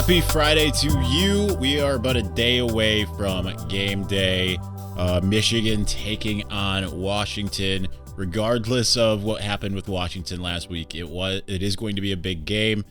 Happy Friday to you. We are but a day away from game day. Michigan taking on Washington. Regardless of what happened with Washington last week, it is going to be a big game.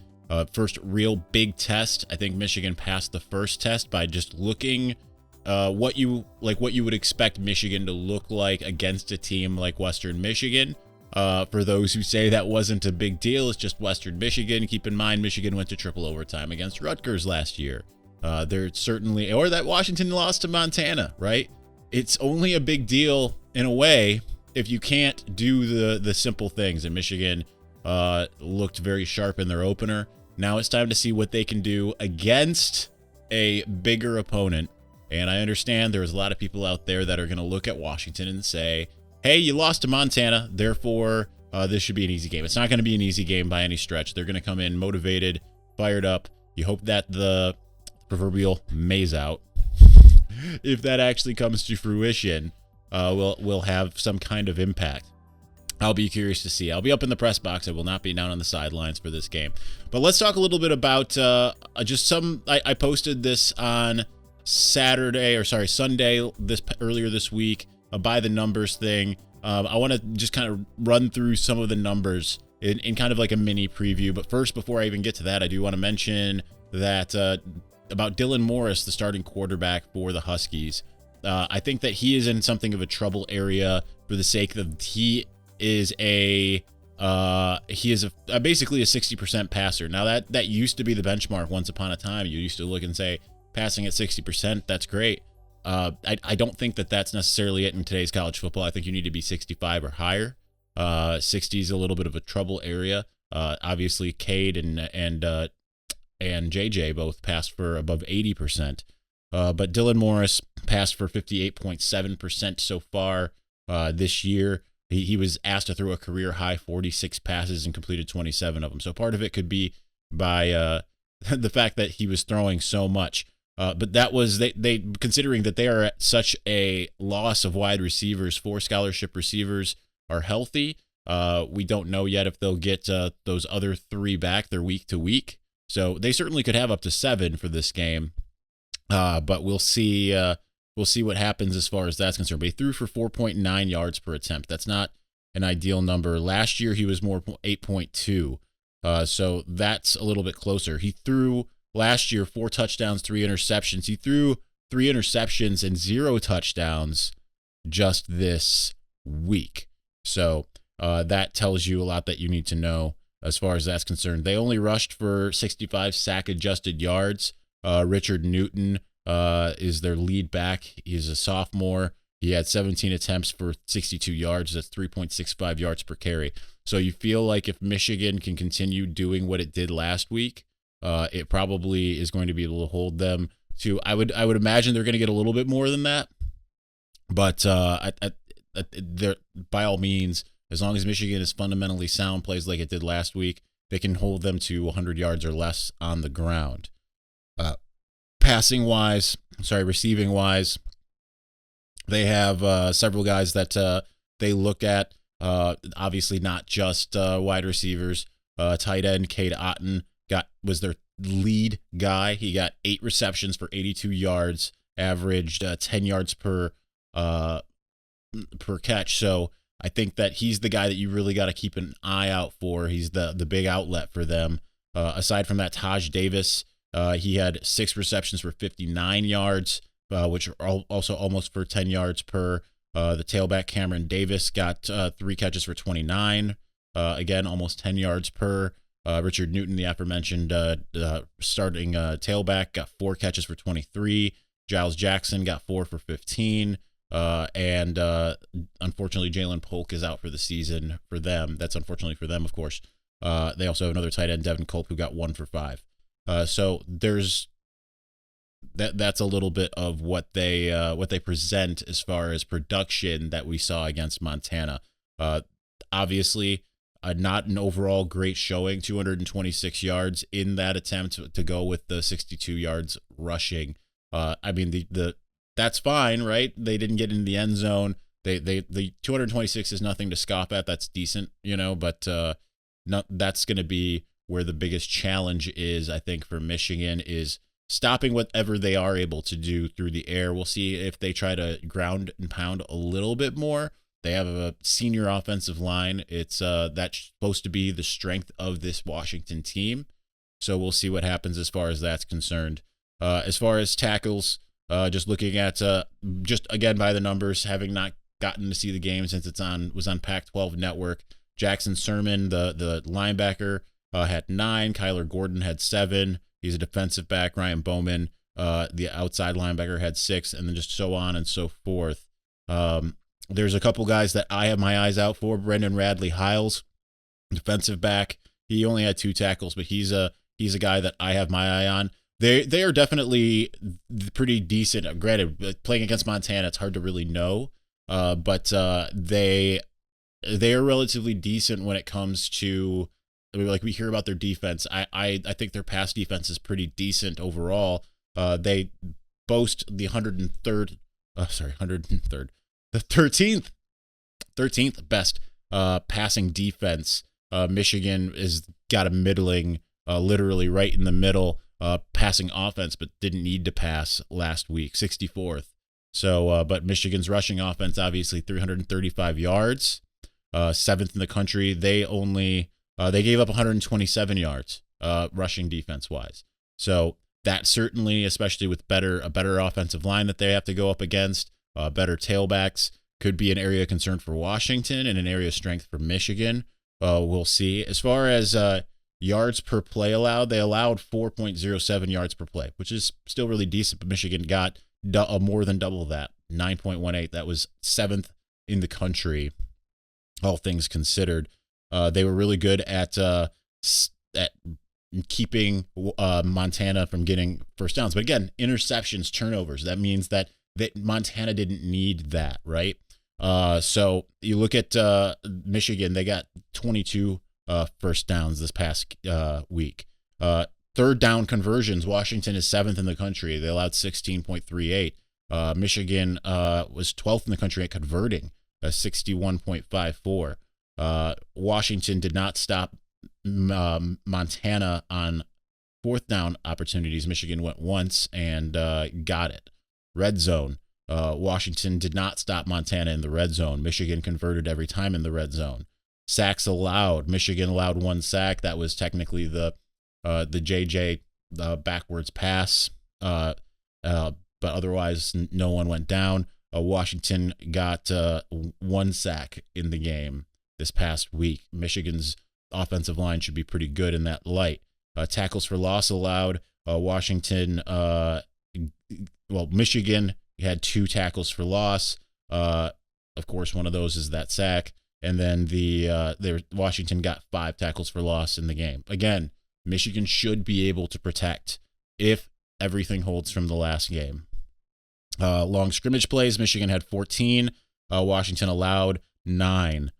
First real big test. I think Michigan passed the first test by just looking what you would expect Michigan to look like against a team like Western Michigan. For those who say that wasn't a big deal, it's just Western Michigan. Keep in mind, Michigan went to triple overtime against Rutgers last year. Or that Washington lost to Montana, right? It's only a big deal in a way if you can't do the simple things. And Michigan looked very sharp in their opener. Now it's time to see what they can do against a bigger opponent. And I understand there's a lot of people out there that are going to look at Washington and say, hey, you lost to Montana, therefore this should be an easy game. It's not going to be an easy game by any stretch. They're going to come in motivated, fired up. You hope that the proverbial maze out, if that actually comes to fruition, will have some kind of impact. I'll be curious to see. I'll be up in the press box. I will not be down on the sidelines for this game. But let's talk a little bit about I posted this on Sunday earlier this week. By the numbers thing. I want to just kind of run through some of the numbers in kind of like a mini preview. But first, before I even get to that, I do want to mention that about Dylan Morris, the starting quarterback for the Huskies. I think that he is in something of a trouble area for the sake of he is basically a 60% passer. Now that used to be the benchmark once upon a time. You used to look and say passing at 60%, that's great. I don't think that that's necessarily it in today's college football. I think you need to be 65 or higher. 60 is a little bit of a trouble area. Obviously, Cade and JJ both passed for above 80%. But Dylan Morris passed for 58.7% so far this year. He was asked to throw a career high 46 passes and completed 27 of them. So part of it could be by the fact that he was throwing so much. But that was they considering that they are at such a loss of wide receivers. 4 scholarship receivers are healthy. We don't know yet if they'll get those other 3 back. They're week to week, so they certainly could have up to 7 for this game. But we'll see. We'll see what happens as far as that's concerned. But he threw for 4.9 yards per attempt. That's not an ideal number. Last year he was more 8.2. So that's a little bit closer. He threw. Last year, 4 touchdowns, 3 interceptions. He threw 3 interceptions and 0 touchdowns just this week. So that tells you a lot that you need to know as far as that's concerned. They only rushed for 65 sack-adjusted yards. Richard Newton is their lead back. He's a sophomore. He had 17 attempts for 62 yards. That's 3.65 yards per carry. So you feel like if Michigan can continue doing what it did last week, it probably is going to be able to hold them to. I would imagine they're going to get a little bit more than that, but by all means, as long as Michigan is fundamentally sound, plays like it did last week, they can hold them to 100 yards or less on the ground. Receiving wise, they have several guys that they look at. Obviously, not just wide receivers. Tight end Cade Otton was their lead guy. He got 8 receptions for 82 yards, averaged 10 yards per catch. So I think that he's the guy that you really got to keep an eye out for. He's the big outlet for them. Aside from that, Taj Davis, he had 6 receptions for 59 yards, which are also almost for 10 yards per. The tailback Cameron Davis got 3 catches for 29. Again, almost 10 yards per. Richard Newton, the aforementioned starting tailback, got 4 catches for 23. Giles Jackson got 4 for 15. And unfortunately, Jalen Polk is out for the season for them. That's unfortunately for them, of course. They also have another tight end, Devin Culp, who got 1 for 5. So there's that's a little bit of what they present as far as production that we saw against Montana. Obviously, not an overall great showing, 226 yards in that attempt to go with the 62 yards rushing. I mean, that's fine, right? They didn't get in the end zone. The 226 is nothing to scoff at. That's decent, but that's going to be where the biggest challenge is, I think, for Michigan is stopping whatever they are able to do through the air. We'll see if they try to ground and pound a little bit more. They have a senior offensive line. It's that's supposed to be the strength of this Washington team. So we'll see what happens as far as that's concerned. As far as tackles, just looking at just again by the numbers, having not gotten to see the game since was on Pac-12 Network. Jackson Sermon, the linebacker, had 9. Kyler Gordon had 7. He's a defensive back. Ryan Bowman, the outside linebacker, had 6, and then just so on and so forth. There's a couple guys that I have my eyes out for. Brendan Radley Hiles, defensive back. He only had 2 tackles, but he's a guy that I have my eye on. They are definitely pretty decent. Granted, playing against Montana, it's hard to really know, but they are relatively decent when it comes to, like, we hear about their defense. I think their pass defense is pretty decent overall. They boast the 113rd, the 13th best passing defense. Michigan is got a middling, literally right in the middle passing offense, but didn't need to pass last week, 64th. So, but Michigan's rushing offense, obviously 335 yards, 7th in the country. They gave up 127 yards rushing defense wise. So that certainly, especially with a better offensive line that they have to go up against, better tailbacks, could be an area of concern for Washington and an area of strength for Michigan. We'll see. As far as yards per play allowed, they allowed 4.07 yards per play, which is still really decent, but Michigan got more than double that, 9.18. That was 7th in the country, all things considered. They were really good at keeping Montana from getting first downs. But again, interceptions, turnovers, that means that Montana didn't need that, right? So you look at Michigan, they got 22 first downs this past week. Third down conversions, Washington is 7th in the country. They allowed 16.38. Michigan was 12th in the country at converting, 61.54. Washington did not stop Montana on 4th down opportunities. Michigan went once and got it. Red zone. Washington did not stop Montana in the red zone. Michigan converted every time in the red zone. Sacks allowed. Michigan allowed 1 sack. That was technically the JJ backwards pass. But otherwise, no one went down. Washington got 1 sack in the game this past week. Michigan's offensive line should be pretty good in that light. Tackles for loss allowed. Michigan had 2 tackles for loss. Of course, one of those is that sack. And then Washington got 5 tackles for loss in the game. Again, Michigan should be able to protect if everything holds from the last game. Long scrimmage plays, Michigan had 14. Washington allowed 9.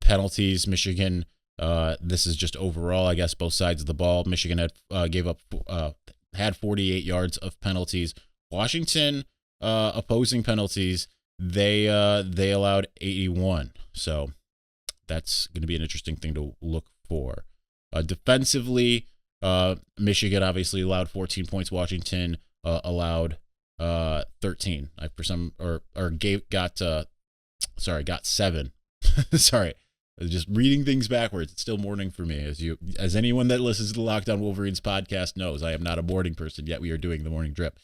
Penalties, Michigan, this is just overall, I guess, both sides of the ball. Michigan had 48 yards of penalties. Washington, opposing penalties, they allowed 81. So that's going to be an interesting thing to look for. Defensively, Michigan obviously allowed 14 points. Washington allowed 13. Got 7. Sorry, just reading things backwards. It's still morning for me, as anyone that listens to the Locked On Wolverines podcast knows. I am not a morning person, yet we are doing the morning drip.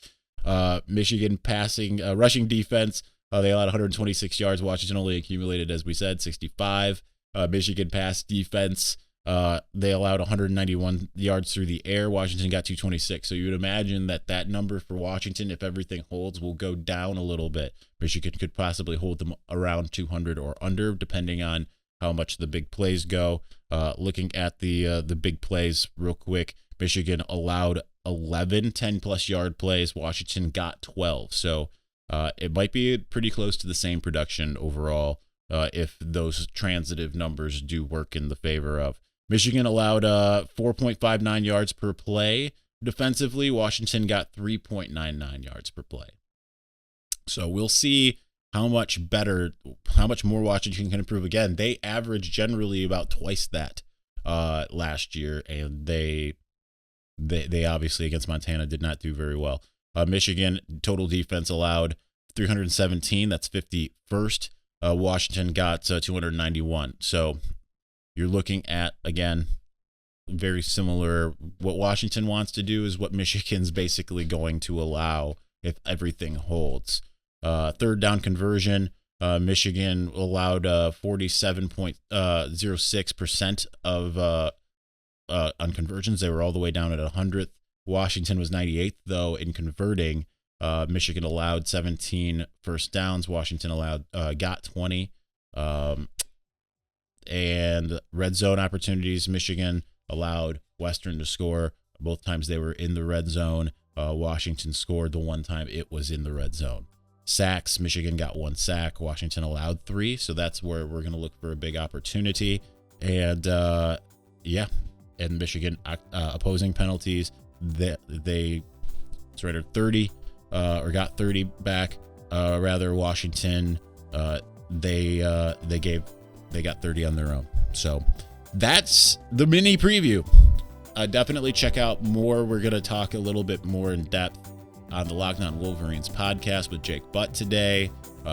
Michigan rushing defense, they allowed 126 yards. Washington only accumulated, as we said, 65. Michigan pass defense, they allowed 191 yards through the air. Washington got 226. So you would imagine that number for Washington, if everything holds, will go down a little bit. Michigan could possibly hold them around 200 or under, depending on how much the big plays go. Looking at the big plays real quick, Michigan allowed 11 10-plus yard plays. Washington got 12. So it might be pretty close to the same production overall if those transitive numbers do work in the favor of. Michigan allowed 4.59 yards per play defensively. Washington got 3.99 yards per play. So we'll see how much more Washington can improve. Again, they average generally about twice that last year, and they obviously against Montana did not do very well. Michigan total defense allowed 317. That's 51st. Washington got 291. So you're looking at, again, very similar. What Washington wants to do is what Michigan's basically going to allow if everything holds. Third down conversion, Michigan allowed 47.06% of on conversions. They were all the way down at 100th. Washington was 98th, though, in converting. Michigan allowed 17 first downs. Washington got 20. And red zone opportunities, Michigan allowed Western to score. Both times they were in the red zone. Washington scored the one time it was in the red zone. Sacks, Michigan got 1 sack. Washington allowed 3. So that's where we're going to look for a big opportunity. And and Michigan opposing penalties, they surrendered 30 or got 30 back. Washington they got 30 on their own. So that's the mini preview. Definitely check out more. We're going to talk a little bit more in depth on the Locked On Wolverines podcast with Jake Butt today.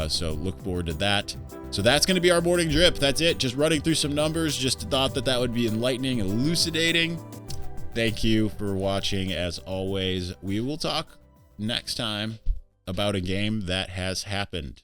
So look forward to that. So that's going to be our morning drip. That's it. Just running through some numbers. Just thought that would be enlightening and elucidating. Thank you for watching. As always, we will talk next time about a game that has happened.